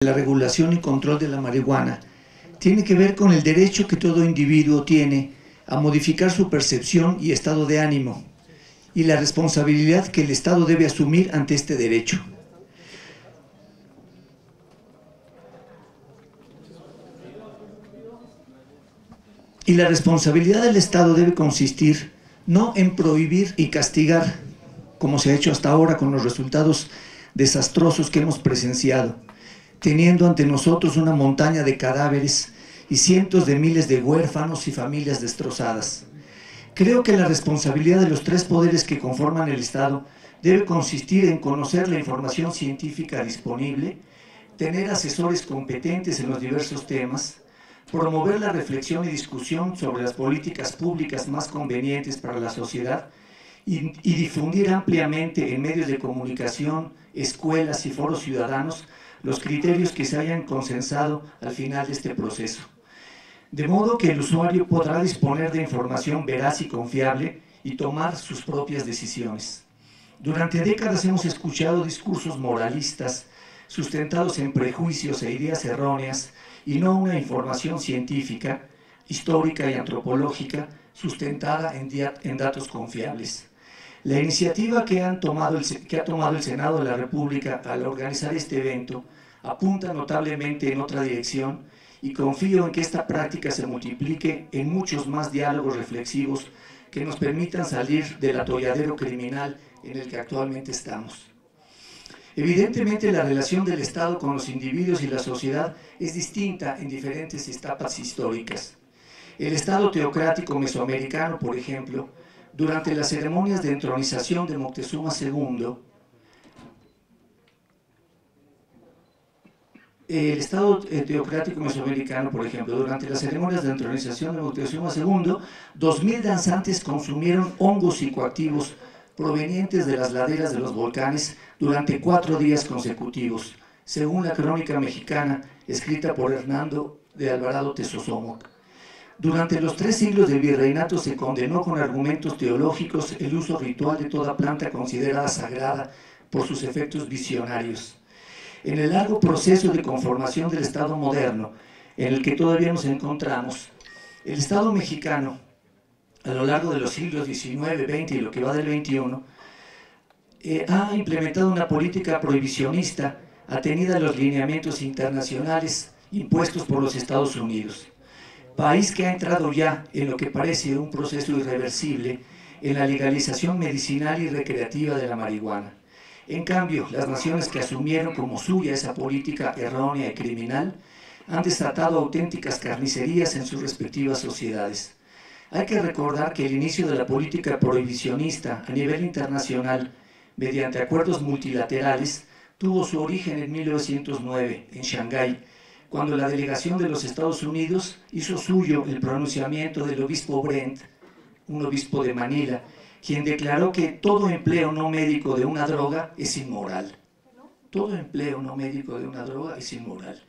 La regulación y control de la marihuana tiene que ver con el derecho que todo individuo tiene a modificar su percepción y estado de ánimo y la responsabilidad que el Estado debe asumir ante este derecho. Y la responsabilidad del Estado debe consistir no en prohibir y castigar, como se ha hecho hasta ahora con los resultados desastrosos que hemos presenciado, teniendo ante nosotros una montaña de cadáveres y cientos de miles de huérfanos y familias destrozadas. Creo que la responsabilidad de los tres poderes que conforman el Estado debe consistir en conocer la información científica disponible, tener asesores competentes en los diversos temas, promover la reflexión y discusión sobre las políticas públicas más convenientes para la sociedad y difundir ampliamente en medios de comunicación, escuelas y foros ciudadanos los criterios que se hayan consensado al final de este proceso. De modo que el usuario podrá disponer de información veraz y confiable y tomar sus propias decisiones. Durante décadas hemos escuchado discursos moralistas sustentados en prejuicios e ideas erróneas y no una información científica, histórica y antropológica sustentada en datos confiables. La iniciativa que ha tomado el Senado de la República al organizar este evento apunta notablemente en otra dirección y confío en que esta práctica se multiplique en muchos más diálogos reflexivos que nos permitan salir del atolladero criminal en el que actualmente estamos. Evidentemente, la relación del Estado con los individuos y la sociedad es distinta en diferentes etapas históricas. El Estado teocrático mesoamericano, por ejemplo, durante las ceremonias de entronización de Moctezuma II, el Estado teocrático mesoamericano, por ejemplo, durante las ceremonias de entronización de Moctezuma II, 2000 danzantes consumieron hongos psicoactivos provenientes de las laderas de los volcanes durante 4 días consecutivos, según la crónica mexicana escrita por Hernando de Alvarado Tezosomoc. Durante los 3 siglos del virreinato se condenó con argumentos teológicos el uso ritual de toda planta considerada sagrada por sus efectos visionarios. En el largo proceso de conformación del Estado moderno, en el que todavía nos encontramos, el Estado mexicano, a lo largo de los siglos XIX, XX y lo que va del XXI, ha implementado una política prohibicionista atenida a los lineamientos internacionales impuestos por los Estados Unidos. País que ha entrado ya en lo que parece un proceso irreversible en la legalización medicinal y recreativa de la marihuana. En cambio, las naciones que asumieron como suya esa política errónea y criminal han desatado auténticas carnicerías en sus respectivas sociedades. Hay que recordar que el inicio de la política prohibicionista a nivel internacional, mediante acuerdos multilaterales, tuvo su origen en 1909, en Shanghái, cuando la delegación de los Estados Unidos hizo suyo el pronunciamiento del obispo Brent, un obispo de Manila, quien declaró que todo empleo no médico de una droga es inmoral. Todo empleo no médico de una droga es inmoral.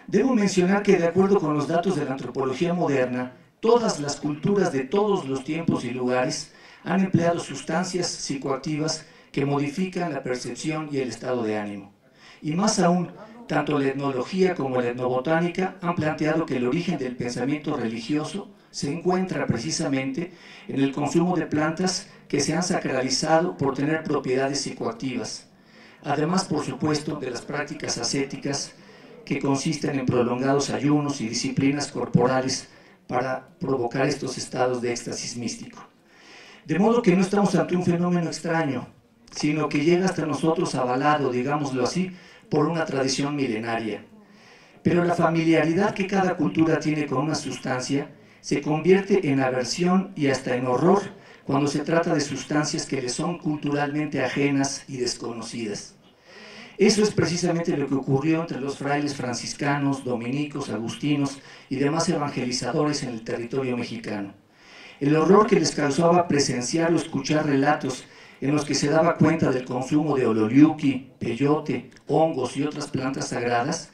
Debo mencionar que, de acuerdo con los datos de la antropología moderna, todas las culturas de todos los tiempos y lugares han empleado sustancias psicoactivas que modifican la percepción y el estado de ánimo. Y más aún, tanto la etnología como la etnobotánica han planteado que el origen del pensamiento religioso se encuentra precisamente en el consumo de plantas que se han sacralizado por tener propiedades psicoactivas. Además, por supuesto, de las prácticas ascéticas que consisten en prolongados ayunos y disciplinas corporales para provocar estos estados de éxtasis místico. De modo que no estamos ante un fenómeno extraño, sino que llega hasta nosotros avalado, digámoslo así, por una tradición milenaria. Pero la familiaridad que cada cultura tiene con una sustancia se convierte en aversión y hasta en horror cuando se trata de sustancias que le son culturalmente ajenas y desconocidas. Eso es precisamente lo que ocurrió entre los frailes franciscanos, dominicos, agustinos y demás evangelizadores en el territorio mexicano. El horror que les causaba presenciar o escuchar relatos en los que se daba cuenta del consumo de ololiuqui, peyote, hongos y otras plantas sagradas,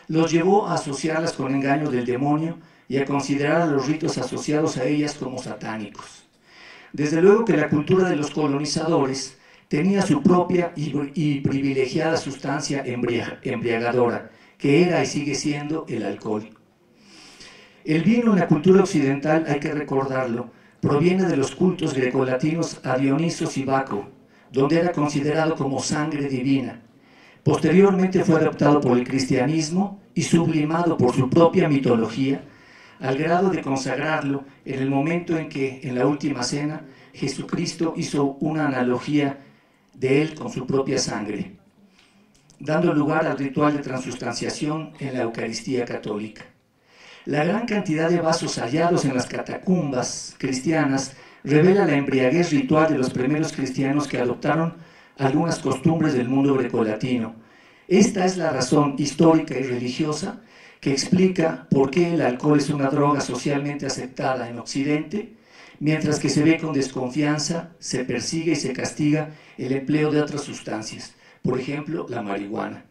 los llevó a asociarlas con engaños del demonio y a considerar a los ritos asociados a ellas como satánicos. Desde luego que la cultura de los colonizadores tenía su propia y privilegiada sustancia embriagadora, que era y sigue siendo el alcohol. El vino en la cultura occidental, hay que recordarlo, proviene de los cultos grecolatinos a Dionisos y Baco, donde era considerado como sangre divina. Posteriormente fue adoptado por el cristianismo y sublimado por su propia mitología, al grado de consagrarlo en el momento en que, en la última cena, Jesucristo hizo una analogía de él con su propia sangre, dando lugar al ritual de transustanciación en la Eucaristía católica. La gran cantidad de vasos hallados en las catacumbas cristianas revela la embriaguez ritual de los primeros cristianos que adoptaron algunas costumbres del mundo grecolatino. Esta es la razón histórica y religiosa que explica por qué el alcohol es una droga socialmente aceptada en Occidente, mientras que se ve con desconfianza, se persigue y se castiga el empleo de otras sustancias, por ejemplo, la marihuana.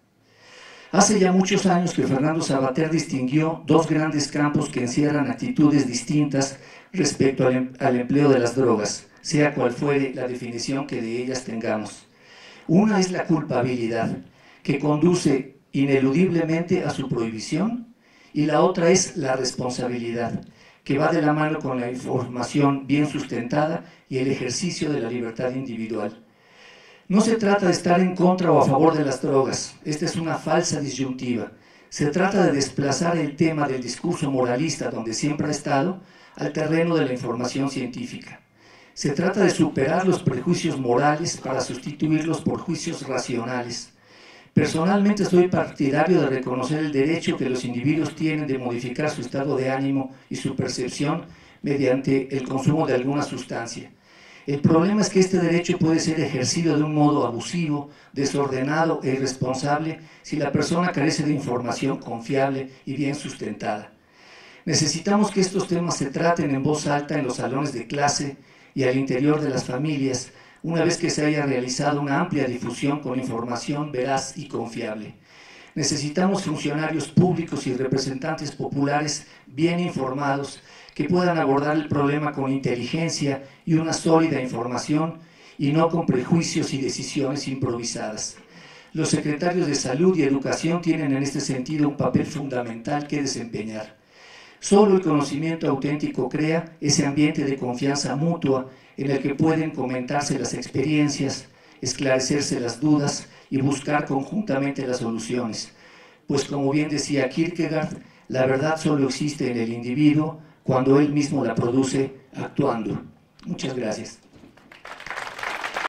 Hace ya muchos años que Fernando Savater distinguió dos grandes campos que encierran actitudes distintas respecto al empleo de las drogas, sea cual fuere la definición que de ellas tengamos. Una es la culpabilidad, que conduce ineludiblemente a su prohibición, y la otra es la responsabilidad, que va de la mano con la información bien sustentada y el ejercicio de la libertad individual. No se trata de estar en contra o a favor de las drogas, esta es una falsa disyuntiva. Se trata de desplazar el tema del discurso moralista, donde siempre ha estado, al terreno de la información científica. Se trata de superar los prejuicios morales para sustituirlos por juicios racionales. Personalmente soy partidario de reconocer el derecho que los individuos tienen de modificar su estado de ánimo y su percepción mediante el consumo de alguna sustancia. El problema es que este derecho puede ser ejercido de un modo abusivo, desordenado e irresponsable si la persona carece de información confiable y bien sustentada. Necesitamos que estos temas se traten en voz alta en los salones de clase y al interior de las familias, una vez que se haya realizado una amplia difusión con información veraz y confiable. Necesitamos funcionarios públicos y representantes populares bien informados que puedan abordar el problema con inteligencia y una sólida información y no con prejuicios y decisiones improvisadas. Los secretarios de Salud y Educación tienen en este sentido un papel fundamental que desempeñar. Solo el conocimiento auténtico crea ese ambiente de confianza mutua en el que pueden comentarse las experiencias, esclarecerse las dudas y buscar conjuntamente las soluciones. Pues como bien decía Kierkegaard, la verdad solo existe en el individuo cuando él mismo la produce actuando. Muchas gracias.